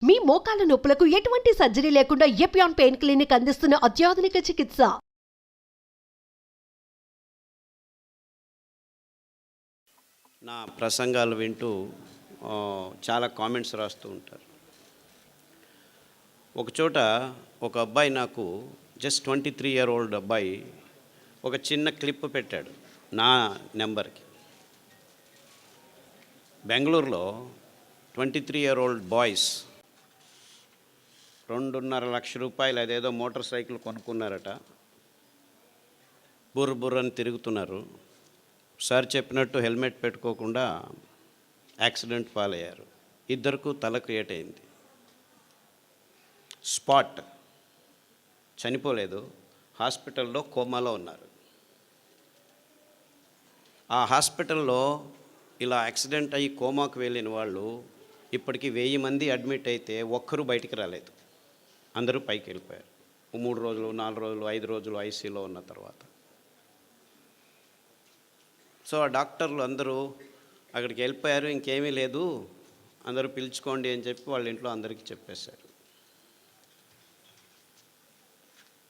మీ మోకాల నొప్పులకు ఎటువంటి సర్జరీ లేకుండా ఎపియాన్ పెయిన్ క్లినిక్ అందిస్తున్న అత్యాధునిక చికిత్స. నా ప్రసంగాలు వింటూ చాలా కామెంట్స్ రాస్తూ ఉంటారు. ఒకచోట ఒక అబ్బాయి నాకు జస్ట్ 23 year old అబ్బాయి ఒక చిన్న క్లిప్ పెట్టాడు నా నెంబర్కి. బెంగళూరులో 23 year old బాయ్స్ 2.5 లక్షల రూపాయలు అదేదో మోటార్ సైకిల్ కొనుక్కున్నారట. బుర్రని తిరుగుతున్నారు. సార్ చెప్పినట్టు హెల్మెట్ పెట్టుకోకుండా యాక్సిడెంట్ పాలయ్యారు. ఇద్దరికి తల క్రియేట్ అయింది. స్పాట్, చనిపోలేదు, హాస్పిటల్లో కోమాలో ఉన్నారు. ఆ హాస్పిటల్లో ఇలా యాక్సిడెంట్ అయ్యి కోమాకు వెళ్ళిన వాళ్ళు ఇప్పటికి 1000 మంది అడ్మిట్ అయితే ఒక్కరూ బయటికి రాలేదు. అందరూ పైకి వెళ్ళిపోయారు. 3 రోజులు 4 రోజులు 5 రోజులు ఐసీలో ఉన్న తర్వాత. సో ఆ డాక్టర్లు అందరూ అక్కడికి వెళ్ళిపోయారు, ఇంకేమీ లేదు, అందరూ పిలుచుకోండి అని చెప్పి వాళ్ళ ఇంట్లో అందరికీ చెప్పేశారు.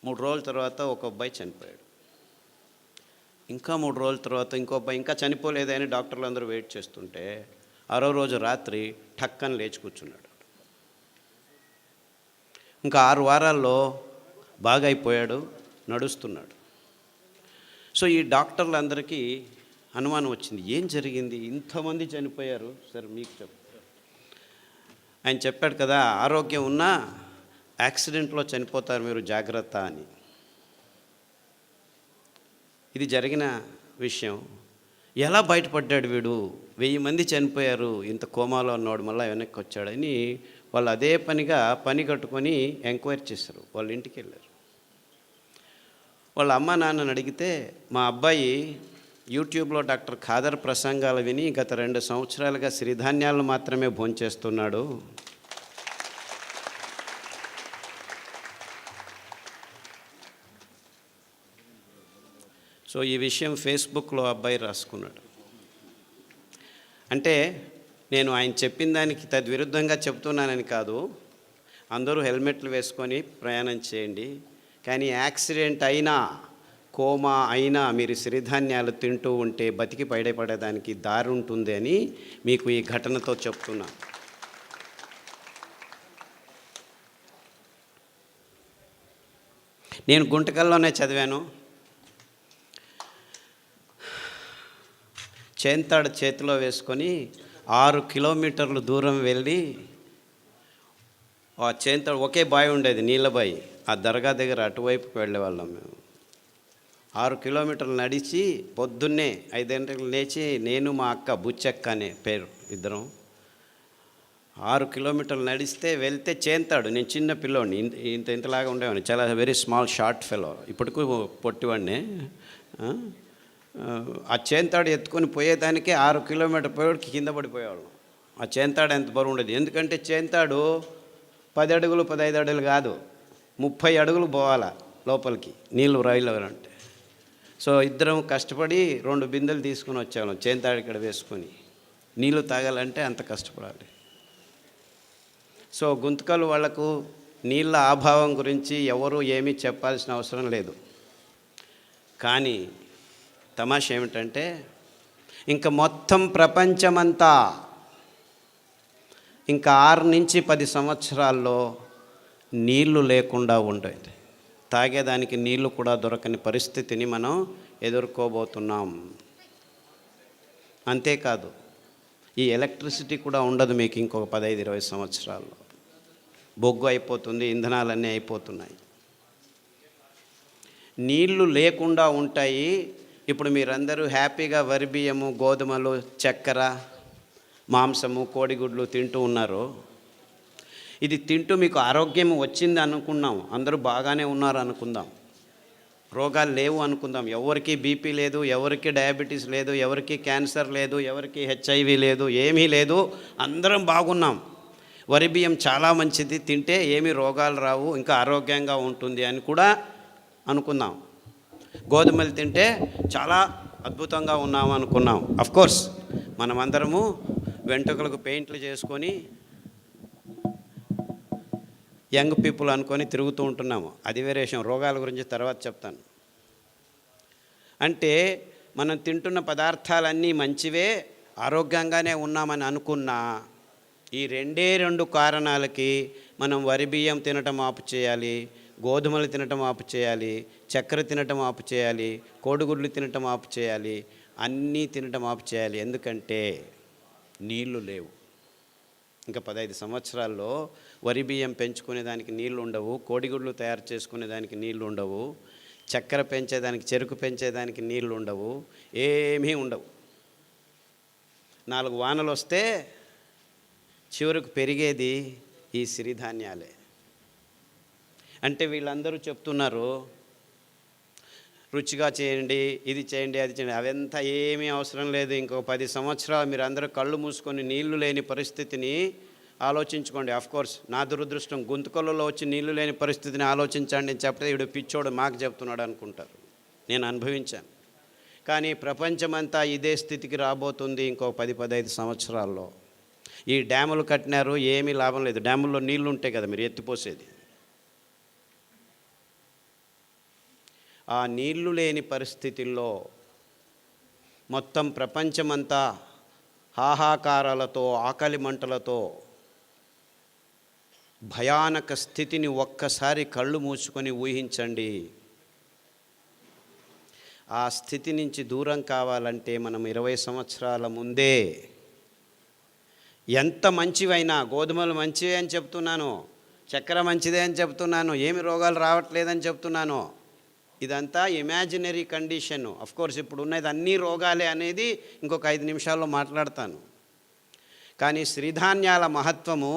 3 రోజుల తర్వాత ఒక అబ్బాయి చనిపోయాడు. ఇంకా 3 రోజుల తర్వాత ఇంకో అబ్బాయి ఇంకా చనిపోలేదని డాక్టర్లు అందరూ వెయిట్ చేస్తుంటే 6వ రోజు రాత్రి ఠక్కని లేచి కూర్చున్నాడు. ఇంకా 6 వారాల్లో బాగా అయిపోయాడు, నడుస్తున్నాడు. సో ఈ డాక్టర్లందరికీ అనుమానం వచ్చింది, ఏం జరిగింది, ఇంతమంది చనిపోయారు సార్ మీకు చెప్తారు. ఆయన చెప్పాడు కదా, ఆరోగ్యం ఉన్నా యాక్సిడెంట్లో చనిపోతారు మీరు, జాగ్రత్త అని. ఇది జరిగిన విషయం. ఎలా బయటపడ్డాడు వీడు, 1000 మంది చనిపోయారు, ఇంత కోమాలో ఉన్నవాడు మళ్ళీ వెనక్కి వచ్చాడని వాళ్ళు అదే పనిగా పని కట్టుకొని ఎంక్వైరీ చేశారు. వాళ్ళ ఇంటికి వెళ్ళారు. వాళ్ళ అమ్మ నాన్నని అడిగితే, మా అబ్బాయి యూట్యూబ్లో డాక్టర్ ఖాదర్ ప్రసంగాలు విని గత 2 సంవత్సరాలుగా సిరిధాన్యాలను మాత్రమే భోంచేస్తున్నాడు. సో ఈ విషయం ఫేస్బుక్లో అబ్బాయి రాసుకున్నాడు. అంటే నేను ఆయన చెప్పిన దానికి తద్విరుద్ధంగా చెప్తున్నానని కాదు, అందరూ హెల్మెట్లు వేసుకొని ప్రయాణం చేయండి, కానీ యాక్సిడెంట్ అయినా కోమా అయినా మీరు సిరిధాన్యాలు తింటూ ఉంటే బతికి బయటపడేదానికి దారి ఉంటుంది అని మీకు ఈ ఘటనతో చెప్తున్నా. నేను గుంటకల్లోనే చదివాను. చేంతాడు చేతిలో వేసుకొని 6 కిలోమీటర్లు దూరం వెళ్ళి, ఆ చేంతాడు ఒకే బావి ఉండేది, నీళ్ళ బావి, ఆ దర్గా దగ్గర అటువైపుకి వెళ్ళేవాళ్ళం మేము. 6 కిలోమీటర్లు నడిచి పొద్దున్నే 5 గంటలకు లేచి, నేను మా అక్క బుచ్చక్క అనే పేరు ఇద్దరం 6 కిలోమీటర్లు నడిస్తే వెళ్తే చేంతాడు. నేను చిన్న పిల్లోడిని, ఇంతలాగా ఉండేవాడిని, చాలా వెరీ స్మాల్ షార్ట్ ఫెలో, ఇప్పటికూ పొట్టివాడిని. ఆ చేంతాడు ఎత్తుకొని పోయేదానికే 6 కిలోమీటర్ పోయేవాడికి కింద పడిపోయేవాళ్ళం. ఆ చేంతాడు ఎంత బరువు ఉండేది, ఎందుకంటే చేంతాడు 10 అడుగులు 15 అడుగులు కాదు, 30 అడుగులు పోవాలా లోపలికి నీళ్ళు రైలు అంటే. సో ఇద్దరం కష్టపడి 2 బిందెలు తీసుకుని వచ్చేవాళ్ళం చేంతాడు ఇక్కడ వేసుకొని. నీళ్ళు తాగాలంటే అంత కష్టపడాలి. సో గుంతకలు వాళ్లకు నీళ్ళ అభావం గురించి ఎవరు ఏమీ చెప్పాల్సిన అవసరం లేదు. కానీ తమాషా ఏమిటంటే, ఇంకా మొత్తం ప్రపంచమంతా ఇంకా 6 నుంచి 10 సంవత్సరాల్లో నీళ్లు లేకుండా ఉండేది. తాగేదానికి నీళ్లు కూడా దొరకని పరిస్థితిని మనం ఎదుర్కోబోతున్నాం. అంతేకాదు, ఈ ఎలక్ట్రిసిటీ కూడా ఉండదు మీకు ఇంకొక 15-20 సంవత్సరాల్లో. బొగ్గు అయిపోతుంది, ఇంధనాలన్నీ అయిపోతున్నాయి, నీళ్లు లేకుండా ఉంటాయి. ఇప్పుడు మీరందరూ హ్యాపీగా వరి బియ్యము, గోధుమలు, చక్కెర, మాంసము, కోడిగుడ్లు తింటూ ఉన్నారు. ఇది తింటూ మీకు ఆరోగ్యం వచ్చింది అనుకున్నాం, అందరూ బాగానే ఉన్నారు అనుకుందాం, రోగాలు లేవు అనుకుందాం. ఎవరికి బీపీ లేదు, ఎవరికి డయాబెటీస్ లేదు, ఎవరికి క్యాన్సర్ లేదు, ఎవరికి హెచ్ఐవి లేదు, ఏమీ లేదు, అందరం బాగున్నాం. వరి బియ్యం చాలా మంచిది, తింటే ఏమీ రోగాలు రావు, ఇంకా ఆరోగ్యంగా ఉంటుంది అని కూడా అనుకుందాం. గోధుమలు తింటే చాలా అద్భుతంగా ఉన్నాము అనుకున్నాం. అఫ్కోర్స్ మనమందరము వెంట్రుకలకు పెయింట్లు చేసుకొని యంగ్ పీపుల్ అనుకొని తిరుగుతూ ఉంటున్నాము. అది వేరే విషయం, రోగాల గురించి తర్వాత చెప్తాను. అంటే మనం తింటున్న పదార్థాలన్నీ మంచివే, ఆరోగ్యంగానే ఉన్నామని అనుకున్నా ఈ రెండు కారణాలకి మనం వరి బియ్యం తినటం ఆపు చేయాలి, గోధుమలు తినటం ఆపు చేయాలి, చక్కెర తినటం ఆపు చేయాలి, కోడిగుడ్లు తినటం ఆపు చేయాలి, అన్నీ తినటం ఆపు చేయాలి. ఎందుకంటే నీళ్లు లేవు. ఇంకా 15 సంవత్సరాల్లో వరి బియ్యం పెంచుకునేదానికి నీళ్లు ఉండవు, కోడిగుడ్లు తయారు చేసుకునేదానికి నీళ్లు ఉండవు, చక్కెర పెంచేదానికి, చెరుకు పెంచేదానికి నీళ్లు ఉండవు, ఏమీ ఉండవు. 4 వానలు వస్తే చివరకు పెరిగేది ఈ సిరిధాన్యాలే. అంటే వీళ్ళందరూ చెప్తున్నారు రుచిగా చేయండి, ఇది చేయండి, అది చేయండి. అవంతా ఏమీ అవసరం లేదు. ఇంకో 10 సంవత్సరాలు మీరు అందరూ కళ్ళు మూసుకొని నీళ్లు లేని పరిస్థితిని ఆలోచించుకోండి. ఆఫ్కోర్స్ నా దురదృష్టం, గొంతుకొల్లలో వచ్చి నీళ్లు లేని పరిస్థితిని ఆలోచించండి అని చెప్తే వీడు పిచ్చోడు మాకు చెప్తున్నాడు అనుకుంటారు. నేను అనుభవించాను. కానీ ప్రపంచమంతా ఇదే స్థితికి రాబోతుంది ఇంకో 10-15 సంవత్సరాల్లో. ఈ డ్యాములు కట్టినారు, ఏమీ లాభం లేదు. డ్యాముల్లో నీళ్లు ఉంటాయి కదా మీరు ఎత్తిపోసేది. ఆ నీళ్లు లేని పరిస్థితుల్లో మొత్తం ప్రపంచమంతా హాహాకారాలతో, ఆకలి మంటలతో భయానక స్థితిని ఒక్కసారి కళ్ళు మూసుకొని ఊహించండి. ఆ స్థితి నుంచి దూరం కావాలంటే మనం 20 సంవత్సరాల ముందే ఎంత మంచివైనా, గోధుమలు మంచివే అని చెప్తున్నాను, చక్కెర మంచిదే అని చెప్తున్నాను, ఏమి రోగాలు రావట్లేదని చెప్తున్నాను, ఇదంతా ఇమాజినరీ కండిషను. అఫ్కోర్స్ ఇప్పుడు ఉన్నది అన్ని రోగాలే అనేది ఇంకొక 5 నిమిషాల్లో మాట్లాడతాను. కానీ సిరిధాన్యాల మహత్వము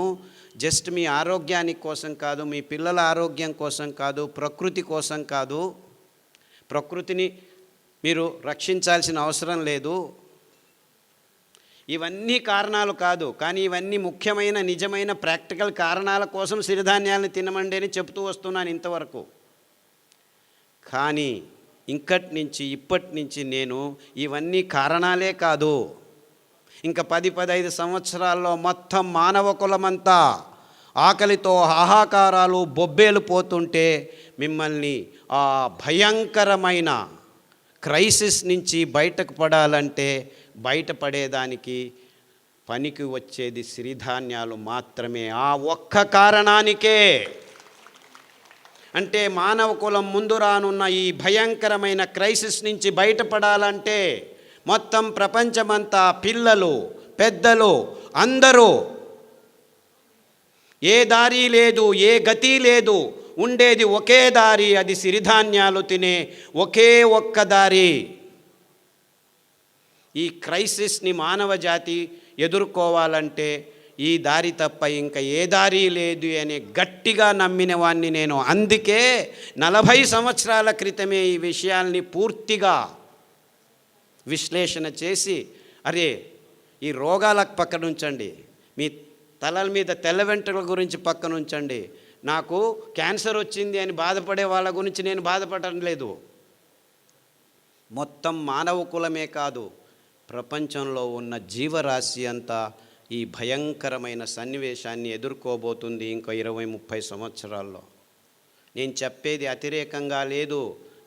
జస్ట్ మీ ఆరోగ్యానికి కోసం కాదు, మీ పిల్లల ఆరోగ్యం కోసం కాదు, ప్రకృతి కోసం కాదు. ప్రకృతిని మీరు రక్షించాల్సిన అవసరం లేదు. ఇవన్నీ కారణాలు కాదు, కానీ ఇవన్నీ ముఖ్యమైన నిజమైన ప్రాక్టికల్ కారణాల కోసం సిరిధాన్యాలను తినమండి అని చెప్తూ వస్తున్నాను ఇంతవరకు. కానీ ఇప్పటి నుంచి నేను ఇవన్నీ కారణాలే కాదు, ఇంకా 10-15 సంవత్సరాల్లో మొత్తం మానవ కులమంతా ఆకలితో హాహాకారాలు బొబ్బేలు పోతుంటే మిమ్మల్ని ఆ భయంకరమైన క్రైసిస్ నుంచి బయటకు పడాలంటే బయటపడేదానికి పనికి వచ్చేది సిరిధాన్యాలు మాత్రమే. ఆ ఒక్క కారణానికే, అంటే మానవ కులం ముందు రానున్న ఈ భయంకరమైన క్రైసిస్ నుంచి బయటపడాలంటే మొత్తం ప్రపంచమంతా పిల్లలు, పెద్దలు అందరూ, ఏ దారి లేదు, ఏ గతి లేదు, ఉండేది ఒకే దారి, అది సిరిధాన్యాలు తినే ఒకే ఒక్క దారి. ఈ క్రైసిస్ని మానవ జాతి ఎదుర్కోవాలంటే ఈ దారి తప్ప ఇంకా ఏ దారి లేదు అని గట్టిగా నమ్మిన వాడిని నేను. అందుకే 40 సంవత్సరాల క్రితమే ఈ విషయాల్ని పూర్తిగా విశ్లేషణ చేసి, అరే ఈ రోగాలకు పక్కన ఉంచండి, మీ తలల మీద తెల్ల వెంట్రుకల గురించి పక్కన ఉంచండి, నాకు క్యాన్సర్ వచ్చింది అని బాధపడే వాళ్ళ గురించి నేను బాధపడటం లేదు. మొత్తం మానవ కులమే కాదు, ప్రపంచంలో ఉన్న జీవరాశి అంతా ఈ భయంకరమైన సన్నివేశాన్ని ఎదుర్కోబోతుంది ఇంకో 20-30 సంవత్సరాల్లో. నేను చెప్పేది అతిరేకంగా లేదు,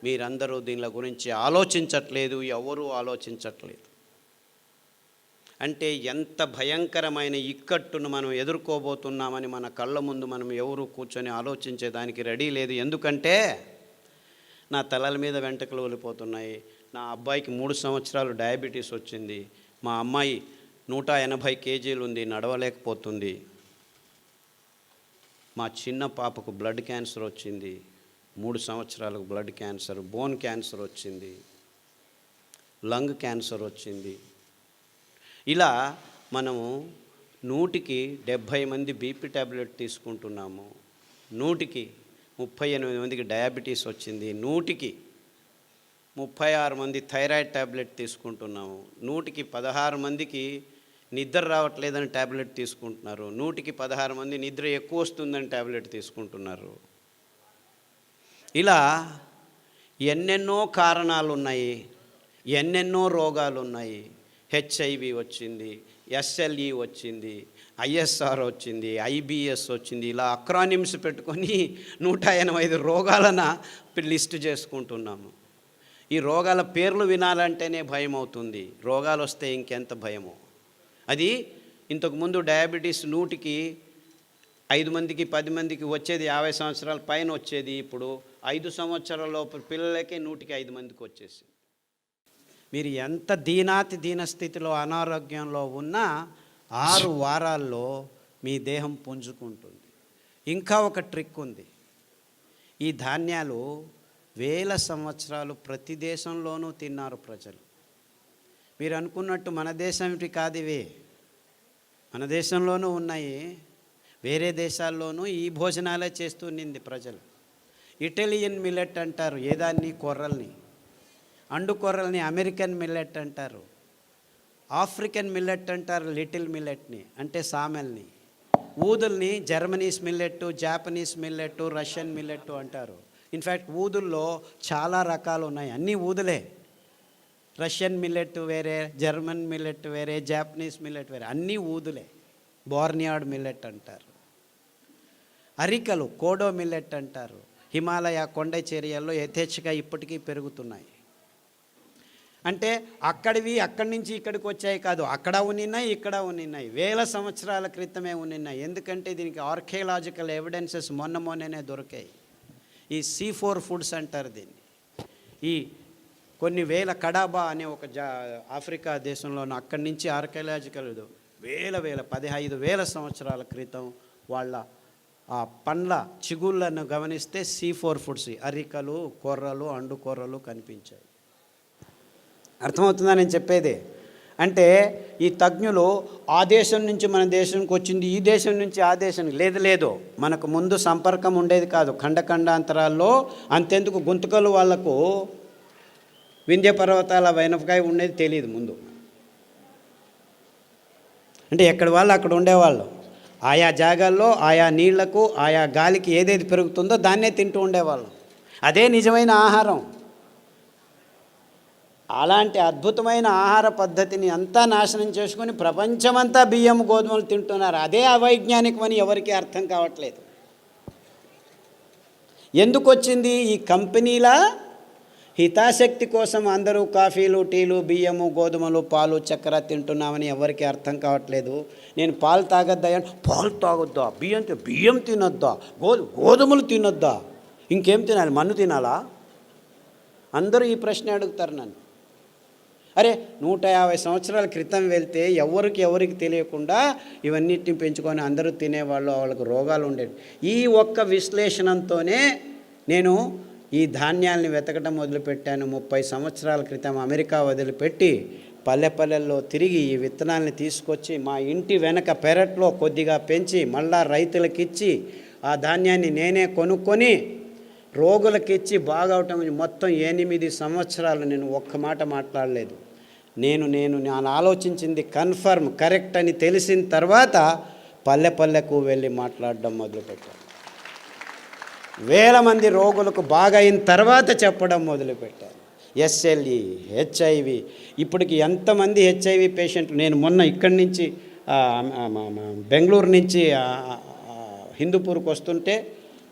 మీరందరూ దీనిల గురించి ఆలోచించట్లేదు, ఎవరూ ఆలోచించట్లేదు. అంటే ఎంత భయంకరమైన ఇక్కట్టును మనం ఎదుర్కోబోతున్నామని మన కళ్ళ ముందు మనం ఎవరు కూర్చొని ఆలోచించేదానికి రెడీ లేదు. ఎందుకంటే నా తలల మీద వెంట్రుకలు వెళ్ళిపోతున్నాయి, నా అబ్బాయికి 3 సంవత్సరాలు డయాబెటీస్ వచ్చింది, మా అమ్మాయి 180 కేజీలు ఉంది, నడవలేకపోతుంది, మా చిన్న పాపకు బ్లడ్ క్యాన్సర్ వచ్చింది, 3 సంవత్సరాలకు బ్లడ్ క్యాన్సర్, బోన్ క్యాన్సర్ వచ్చింది, లంగ్ క్యాన్సర్ వచ్చింది. ఇలా మనము 100కి 70 మంది బీపీ ట్యాబ్లెట్ తీసుకుంటున్నాము, 100కి 38 మందికి డయాబెటీస్ వచ్చింది, 100కి 36 మంది థైరాయిడ్ ట్యాబ్లెట్ తీసుకుంటున్నాము, 100కి 16 మందికి నిద్ర రావట్లేదని ట్యాబ్లెట్ తీసుకుంటున్నారు, 100కి 16 మంది నిద్ర ఎక్కువ వస్తుందని ట్యాబ్లెట్ తీసుకుంటున్నారు. ఇలా ఎన్నెన్నో కారణాలు ఉన్నాయి, ఎన్నెన్నో రోగాలు ఉన్నాయి. హెచ్ఐవి వచ్చింది, ఎస్ఎల్ఈ వచ్చింది, ఐఎస్ఆర్ వచ్చింది, ఐబిఎస్ వచ్చింది, ఇలా అక్రానిమ్స్ పెట్టుకొని 185 రోగాలను లిస్టు చేసుకుంటున్నాము. ఈ రోగాల పేర్లు వినాలంటేనే భయం అవుతుంది. రోగాలు వస్తే ఇంకెంత భయమో. అది ఇంతకుముందు డయాబెటీస్ 100కి 5 మందికి 10 మందికి వచ్చేది, 50 సంవత్సరాల పైన వచ్చేది. ఇప్పుడు 5 సంవత్సరాల లోపు పిల్లలకే 100కి 5 మందికి వచ్చేసింది. మీరు ఎంత దీన స్థితిలో అనారోగ్యంలో ఉన్నా 6 వారాల్లో మీ దేహం పుంజుకుంటుంది. ఇంకా ఒక ట్రిక్ ఉంది. ఈ ధాన్యాలు వేల సంవత్సరాలు ప్రతి దేశంలోనూ తిన్నారు ప్రజలు. మీరు అనుకున్నట్టు మన దేశంటి కాదు ఇవి, మన దేశంలోనూ ఉన్నాయి, వేరే దేశాల్లోనూ ఈ భోజనాలే చేస్తూనింది ప్రజలు. ఇటాలియన్ మిల్లెట్ అంటారు ఏదాన్ని, కొర్రల్ని. అండు కొర్రల్ని అమెరికన్ మిల్లెట్ అంటారు. ఆఫ్రికన్ మిల్లెట్ అంటారు లిటిల్ మిల్లెట్ని, అంటే సామెల్ని. ఊదుల్ని జర్మనీస్ మిల్లెట్టు, జాపనీస్ మిల్లెట్టు, రష్యన్ మిల్లెట్టు అంటారు. ఇన్ఫ్యాక్ట్ ఊదుల్లో చాలా రకాలు ఉన్నాయి, అన్నీ ఊదులే. రష్యన్ మిల్లెట్ వేరే, జర్మన్ మిల్లెట్ వేరే, జాపనీస్ మిల్లెట్ వేరే, అన్నీ ఊదులే. బోర్నియాడ్ మిల్లెట్ అంటారు. అరికలు కోడో మిల్లెట్ అంటారు. హిమాలయ కొండ చర్యల్లో యథేచ్ఛగా ఇప్పటికీ పెరుగుతున్నాయి. అంటే అక్కడి నుంచి ఇక్కడికి వచ్చాయి కాదు, అక్కడ ఉన్నాయి, ఇక్కడ ఉన్నాయి, వేల సంవత్సరాల క్రితమే ఉన్నాయి. ఎందుకంటే దీనికి ఆర్కియలాజికల్ ఎవిడెన్సెస్ మొన్ననే దొరికాయి. ఈ C4 ఫుడ్స్ అంటారు దీన్ని. ఈ కొన్ని వేల కడాబా అనే ఒక ఆఫ్రికా దేశంలోనూ అక్కడి నుంచి ఆర్కియలాజికల్ వేల 15,000 సంవత్సరాల క్రితం వాళ్ళ ఆ పండ్ల చిగుళ్ళను గమనిస్తే C4 ఫుడ్స్, అరికలు, కొర్రలు, అండు కొర్రలు కనిపించాయి. అర్థమవుతుందా నేను చెప్పేది? అంటే ఈ తజ్ఞులు ఆ దేశం నుంచి మన దేశానికి వచ్చింది, ఈ దేశం నుంచి ఆ దేశానికి లేదు. మనకు ముందు సంపర్కం ఉండేది కాదు. ఖండాంతరాల్లో అంతెందుకు గుంతకలు వాళ్లకు వింధ్య పర్వతాల వెనపకాయ ఉండేది తెలియదు ముందు. అంటే ఎక్కడి వాళ్ళు అక్కడ ఉండేవాళ్ళు. ఆయా జాగాల్లో ఆయా నీళ్లకు ఆయా గాలికి ఏదేది పెరుగుతుందో దాన్నే తింటూ ఉండేవాళ్ళం. అదే నిజమైన ఆహారం. అలాంటి అద్భుతమైన ఆహార పద్ధతిని అంతా నాశనం చేసుకొని ప్రపంచమంతా బియ్యం గోధుమలు తింటున్నారు. అదే అవైజ్ఞానికమని ఎవరికీ అర్థం కావట్లేదు. ఎందుకు వచ్చింది? ఈ కంపెనీల హితాశక్తి కోసం అందరూ కాఫీలు, టీలు, బియ్యము, గోధుమలు, పాలు, చక్కెర తింటున్నామని ఎవరికి అర్థం కావట్లేదు. నేను పాలు తాగొద్దా, పాలు తాగొద్దా, బియ్యం తినొద్దా, గోధుమలు తినొద్దా, ఇంకేం తినాలి, మన్ను తినాలా? అందరూ ఈ ప్రశ్న అడుగుతారు నన్ను. అరే 150 సంవత్సరాల క్రితం వెళ్తే ఎవరికి తెలియకుండా ఇవన్నిటిని పెంచుకొని అందరూ తినేవాళ్ళు, వాళ్ళకు రోగాలు ఉండేవి. ఈ ఒక్క విశ్లేషణతోనే నేను ఈ ధాన్యాల్ని వెతకడం మొదలుపెట్టాను. 30 సంవత్సరాల క్రితం అమెరికా వదిలిపెట్టి పల్లెల్లో తిరిగి ఈ విత్తనాలని తీసుకొచ్చి మా ఇంటి వెనక పెరట్లో కొద్దిగా పెంచి మళ్ళా రైతులకిచ్చి ఆ ధాన్యాన్ని నేనే కొనుక్కొని రోగులకిచ్చి బాగవటం. మొత్తం 8 సంవత్సరాలు నేను ఒక్క మాట మాట్లాడలేదు. నేను ఆలోచించింది కన్ఫర్మ్ కరెక్ట్ అని తెలిసిన తర్వాత పల్లెకు వెళ్ళి మాట్లాడడం మొదలుపెట్టాను. వేల మంది రోగులకు బాగా అయిన తర్వాత చెప్పడం మొదలుపెట్టాను. SLE, HIV, ఇప్పటికి ఎంతమంది HIV పేషెంట్లు. నేను మొన్న ఇక్కడి నుంచి బెంగళూరు నుంచి హిందూపూర్కి వస్తుంటే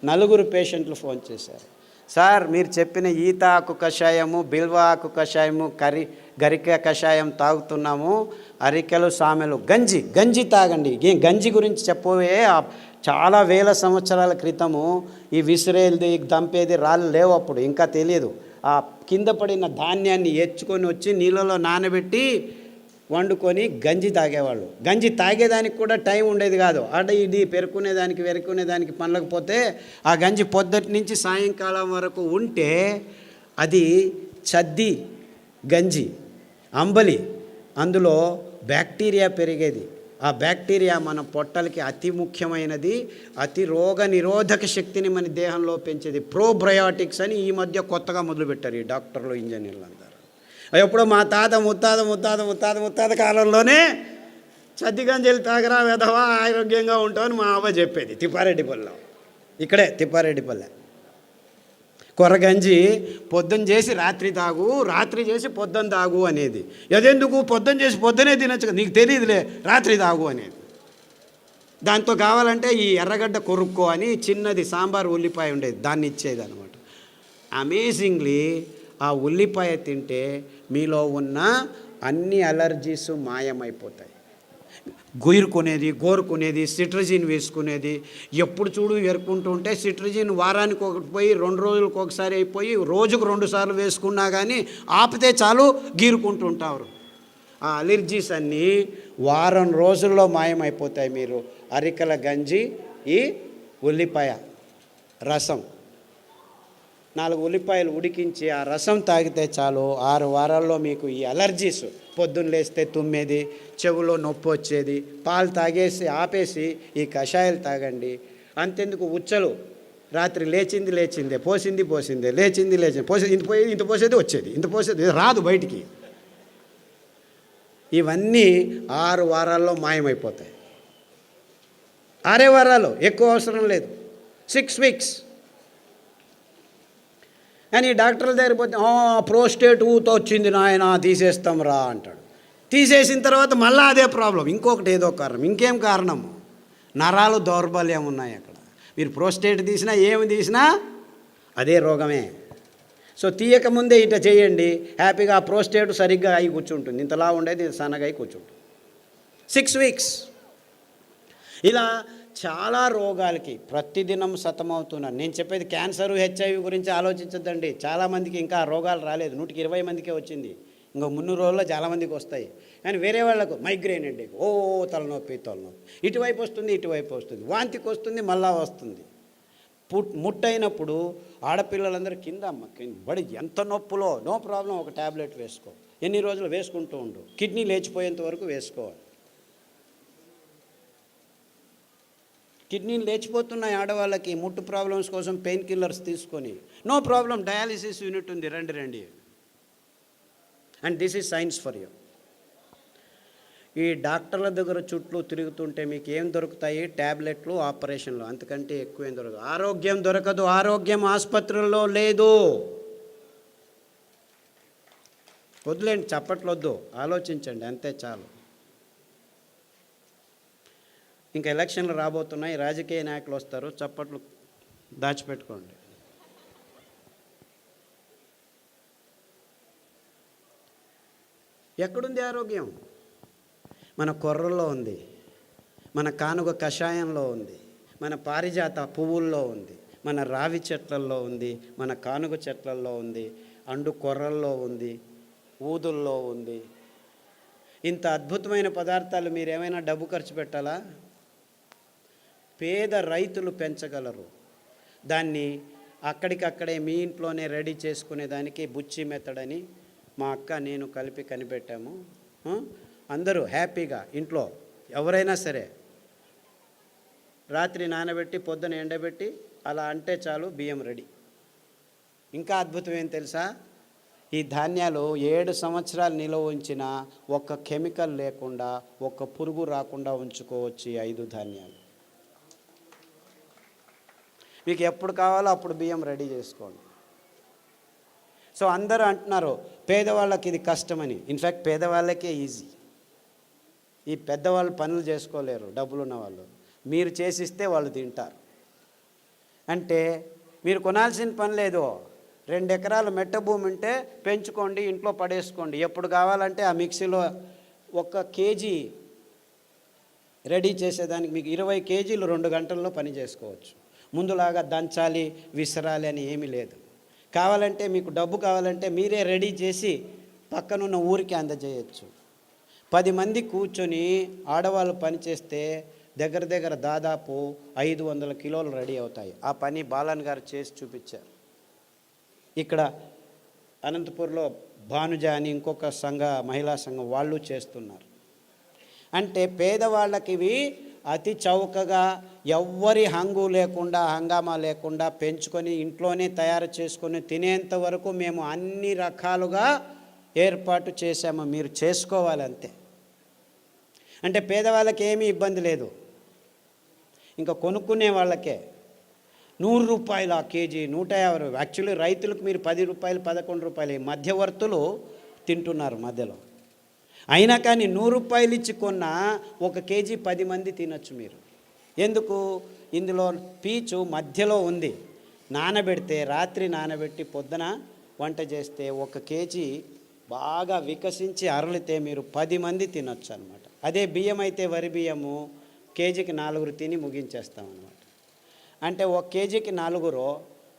4 పేషెంట్లు ఫోన్ చేశారు. సార్ మీరు చెప్పిన ఈత ఆకు కషాయము, బిల్వ ఆకు కషాయము, గరిక కషాయం తాగుతున్నాము, అరికెలు, సామెలు, గంజి తాగండి. గంజి గురించి చెప్పవే, చాలా వేల సంవత్సరాల క్రితము ఈ విసిరేది, దంపేది రాళ్ళు లేవు, అప్పుడు ఇంకా తెలియదు. ఆ కింద పడిన ధాన్యాన్ని ఎచ్చుకొని వచ్చి నీళ్ళలో నానబెట్టి వండుకొని గంజి తాగేవాళ్ళు. గంజి తాగేదానికి కూడా టైం ఉండేది కాదు. ఇది వెరుకునేదానికి పనలేకపోతే ఆ గంజి పొద్దుటి నుంచి సాయంకాలం వరకు ఉంటే అది చద్ది గంజి, అంబలి, అందులో బ్యాక్టీరియా పెరిగేది. ఆ బ్యాక్టీరియా మన పొట్టలకి అతి ముఖ్యమైనది, అతి రోగ నిరోధక శక్తిని మన దేహంలో పెంచేది. ప్రోబయోటిక్స్ అని ఈ మధ్య కొత్తగా మొదలుపెట్టారు ఈ డాక్టర్లు, ఇంజనీర్లు అందరూ. ఎప్పుడో మా తాత ముత్తాత కాలంలోనే చద్దిగంజలు తాగరా వెధవా ఆరోగ్యంగా ఉంటామని మా అవ్వ చెప్పేది. తిప్పారెడ్డిపల్లె, ఇక్కడే తిప్పారెడ్డిపల్లె. కొర్రగంజి పొద్దున్న చేసి రాత్రి తాగు, రాత్రి చేసి పొద్దున్న తాగు అనేది. అదెందుకు? పొద్దున్న చేసి పొద్దునే తినచ్చు, నీకు తెలియదులే, రాత్రి తాగు అనేది. దాంతో కావాలంటే ఈ ఎర్రగడ్డ కొరుక్కో అని చిన్నది సాంబార్ ఉల్లిపాయ ఉండేది, దాన్ని ఇచ్చేది అనమాట. అమేజింగ్లీ ఆ ఉల్లిపాయ తింటే మీలో ఉన్న అన్ని అలర్జీస్ మాయమైపోతాయి. గోరుకునేది సిట్రజిన్ వేసుకునేది, ఎప్పుడు చూడు ఎరుకుంటూ ఉంటే సిట్రజిన్ వారానికి ఒకటి పోయి 2 రోజులకు ఒకసారి అయిపోయి రోజుకు 2 సార్లు వేసుకున్నా కానీ ఆపితే చాలు గీరుకుంటూ ఉంటారు. ఆ అలర్జీస్ అన్నీ వారం రోజుల్లో మాయమైపోతాయి. మీరు అరికల గంజి, ఈ ఉల్లిపాయ రసం, 4 ఉల్లిపాయలు ఉడికించి ఆ రసం తాగితే చాలు 6 వారాల్లో మీకు ఈ అలర్జీస్, పొద్దున్న లేస్తే తుమ్మేది, చెవులో నొప్పి వచ్చేది, పాలు తాగేసి ఆపేసి ఈ కషాయాలు తాగండి. అంతెందుకు ఉచ్చలు, రాత్రి లేచిందే, పోసిందే, లేచింది పోసేది, ఇంత పోసేది వచ్చేది, ఇంత పోసేది రాదు బయటికి. ఇవన్నీ 6 వారాల్లో మాయమైపోతాయి. 6 వారాలు, ఎక్కువ అవసరం లేదు, 6 వీక్స్. అని డాక్టర్ల దగ్గర పోతే ప్రోస్టేట్ ఊతో వచ్చింది నాయన తీసేస్తాం రా అంటాడు. తీసేసిన తర్వాత మళ్ళీ అదే ప్రాబ్లం, ఇంకొకటి ఏదో కారణం, ఇంకేం కారణము, నరాలు దౌర్బల్యం ఉన్నాయి అక్కడ. మీరు ప్రోస్టేట్ తీసినా ఏమి తీసినా అదే రోగమే. సో తీయకముందే ఇట చేయండి, హ్యాపీగా ఆ ప్రోస్టేట్ సరిగ్గా అయి కూర్చుంటుంది, ఇంతలా ఉండేది సన్నగా అయి కూర్చుంటుంది. 6 వీక్స్. ఇలా చాలా రోగాలకి ప్రతిదినం సతమవుతున్నాను. నేను చెప్పేది క్యాన్సరు, హెచ్ఐవి గురించి ఆలోచించద్దండి. చాలామందికి ఇంకా రోగాలు రాలేదు, 120 మందికే వచ్చింది. ఇంకో 300 రోజుల్లో చాలామందికి వస్తాయి. కానీ వేరే వాళ్ళకు మైగ్రేన్ అండి, తలనొప్పి, ఇటువైపు వస్తుంది, వాంతికి వస్తుంది, మళ్ళా వస్తుంది. ముట్టయినప్పుడు ఆడపిల్లలందరూ కింద బడి ఎంత నొప్పులో, నో ప్రాబ్లం, ఒక ట్యాబ్లెట్ వేసుకో, ఎన్ని రోజులు వేసుకుంటూ ఉండు, కిడ్నీ లేచిపోయేంత వరకు వేసుకోవాలి. కిడ్నీలు లేచిపోతున్నాయి ఆడవాళ్ళకి, ముట్టు ప్రాబ్లమ్స్ కోసం పెయిన్ కిల్లర్స్ తీసుకొని, నో ప్రాబ్లం, డయాలిసిస్ యూనిట్ ఉంది, రండి. And this is science for you. ఈ డాక్టర్ల దగ్గర చుట్టూ తిరుగుతుంటే మీకు ఏం దొరుకుతాయి? ట్యాబ్లెట్లు, ఆపరేషన్లు, అంతకంటే ఎక్కువ ఏం దొరకదు. ఆరోగ్యం దొరకదు, ఆరోగ్యం ఆసుపత్రుల్లో లేదు. వద్దులేండి, చప్పట్లొద్దు, ఆలోచించండి, అంతే చాలు. ఇంకా ఎలక్షన్లు రాబోతున్నాయి, రాజకీయ నాయకులు వస్తారు, చప్పట్లు దాచిపెట్టుకోండి. ఎక్కడుంది ఆరోగ్యం? మన కొర్రల్లో ఉంది, మన కానుగ కషాయంలో ఉంది, మన పారిజాత పువ్వుల్లో ఉంది, మన రావి చెట్లల్లో ఉంది, మన కానుగ చెట్లల్లో ఉంది, అండు కొర్రల్లో ఉంది, ఊదుల్లో ఉంది. ఇంత అద్భుతమైన పదార్థాలు మీరేమైనా డబ్బు ఖర్చు పెట్టాలా? పేద రైతులు పెంచగలరు. దాన్ని అక్కడికక్కడే మీ ఇంట్లోనే రెడీ చేసుకునేదానికి బుచ్చి మెత్తడని మా అక్క నేను కలిపి కనిపెట్టాము. అందరూ హ్యాపీగా ఇంట్లో ఎవరైనా సరే రాత్రి నానబెట్టి పొద్దున ఎండబెట్టి అలా అంటే చాలు, బియ్యం రెడీ. ఇంకా అద్భుతం ఏం తెలుసా? ఈ ధాన్యాలు 7 సంవత్సరాలు నిల్వ ఉంచిన ఒక్క కెమికల్ లేకుండా, ఒక్క పురుగు రాకుండా ఉంచుకోవచ్చు ఈ 5 ధాన్యాలు. మీకు ఎప్పుడు కావాలో అప్పుడు బియ్యం రెడీ చేసుకోండి. సో అందరూ అంటున్నారు పేదవాళ్ళకి ఇది కష్టమని. ఇన్ఫ్యాక్ట్ పేదవాళ్ళకే ఈజీ. ఈ పెద్దవాళ్ళు పనులు చేసుకోలేరు, డబ్బులున్న వాళ్ళు. మీరు చేసిస్తే వాళ్ళు తింటారు. అంటే మీరు కొనాల్సిన పని లేదు. 2 ఎకరాల మెట్ట భూమి ఉంటే పెంచుకోండి, ఇంట్లో పడేసుకోండి. ఎప్పుడు కావాలంటే ఆ మిక్సీలో 1 కేజీ రెడీ చేసేదానికి మీకు 20 కేజీలు 2 గంటల్లో పని చేసుకోవచ్చు. ముందులాగా దంచాలి, విసరాలి అని ఏమీ లేదు. కావాలంటే మీకు డబ్బు కావాలంటే మీరే రెడీ చేసి పక్కనున్న ఊరికి అందజేయచ్చు. 10 మంది కూర్చొని ఆడవాళ్ళు పని చేస్తే దగ్గర దాదాపు 500 కిలోలు రెడీ అవుతాయి. ఆ పని బాలన్ గారు చేసి చూపించారు. ఇక్కడ అనంతపూర్లో భానుజ అని ఇంకొక మహిళా సంఘం వాళ్ళు చేస్తున్నారు. అంటే పేదవాళ్ళకి ఇవి అతి చౌకగా, ఎవ్వరి హంగు లేకుండా, హంగామా లేకుండా పెంచుకొని ఇంట్లోనే తయారు చేసుకొని తినేంత వరకు మేము అన్ని రకాలుగా ఏర్పాటు చేశాము. మీరు చేసుకోవాలి అంతే. అంటే పేదవాళ్ళకి ఏమీ ఇబ్బంది లేదు. ఇంకా కొనుక్కునే వాళ్ళకే 100 రూపాయలు ఆ కేజీ, 150. యాక్చువల్లీ రైతులకు మీరు 10 రూపాయలు, 11 రూపాయలు మధ్యవర్తులు తింటున్నారు మధ్యలో. అయినా కానీ 100 రూపాయలు ఇచ్చి కొన్న 1 కేజీ 10 మంది తినచ్చు మీరు. ఎందుకు? ఇందులో పీచు మధ్యలో ఉంది. నానబెడితే, రాత్రి నానబెట్టి పొద్దున వంట చేస్తే 1 కేజీ బాగా వికసించి అరలితే మీరు 10 మంది తినొచ్చు అనమాట. అదే బియ్యం అయితే, వరి బియ్యము కేజీకి 4 తిని ముగించేస్తాం అనమాట. అంటే 1 కేజీకి 4,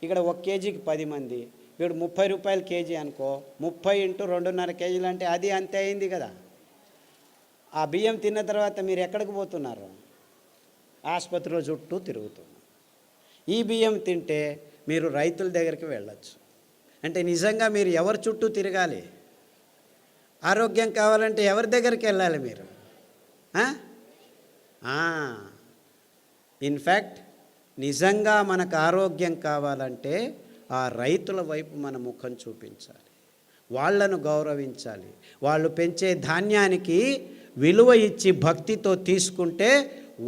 ఇక్కడ 1 కేజీకి 10 మంది, ఇప్పుడు 30 రూపాయలు కేజీ అనుకో, 30 × 2.5 కేజీలు అంటే అది అంతే అయింది కదా. ఆ బియ్యం తిన్న తర్వాత మీరు ఎక్కడికి పోతున్నారు? ఆసుపత్రిలో చుట్టూ తిరుగుతున్నారు. ఈ బియ్యం తింటే మీరు రైతుల దగ్గరికి వెళ్ళచ్చు. అంటే నిజంగా మీరు ఎవరి చుట్టూ తిరగాలి? ఆరోగ్యం కావాలంటే ఎవరి దగ్గరికి వెళ్ళాలి మీరు? ఇన్ఫ్యాక్ట్ నిజంగా మనకు ఆరోగ్యం కావాలంటే ఆ రైతుల వైపు మన ముఖం చూపించాలి, వాళ్ళను గౌరవించాలి, వాళ్ళు పెంచే ధాన్యానికి విలువ ఇచ్చి భక్తితో తీసుకుంటే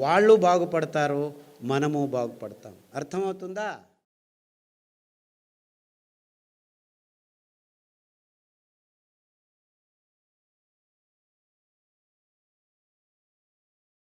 వాళ్ళు బాగుపడతారు, మనము బాగుపడతాం. అర్థమవుతుందా?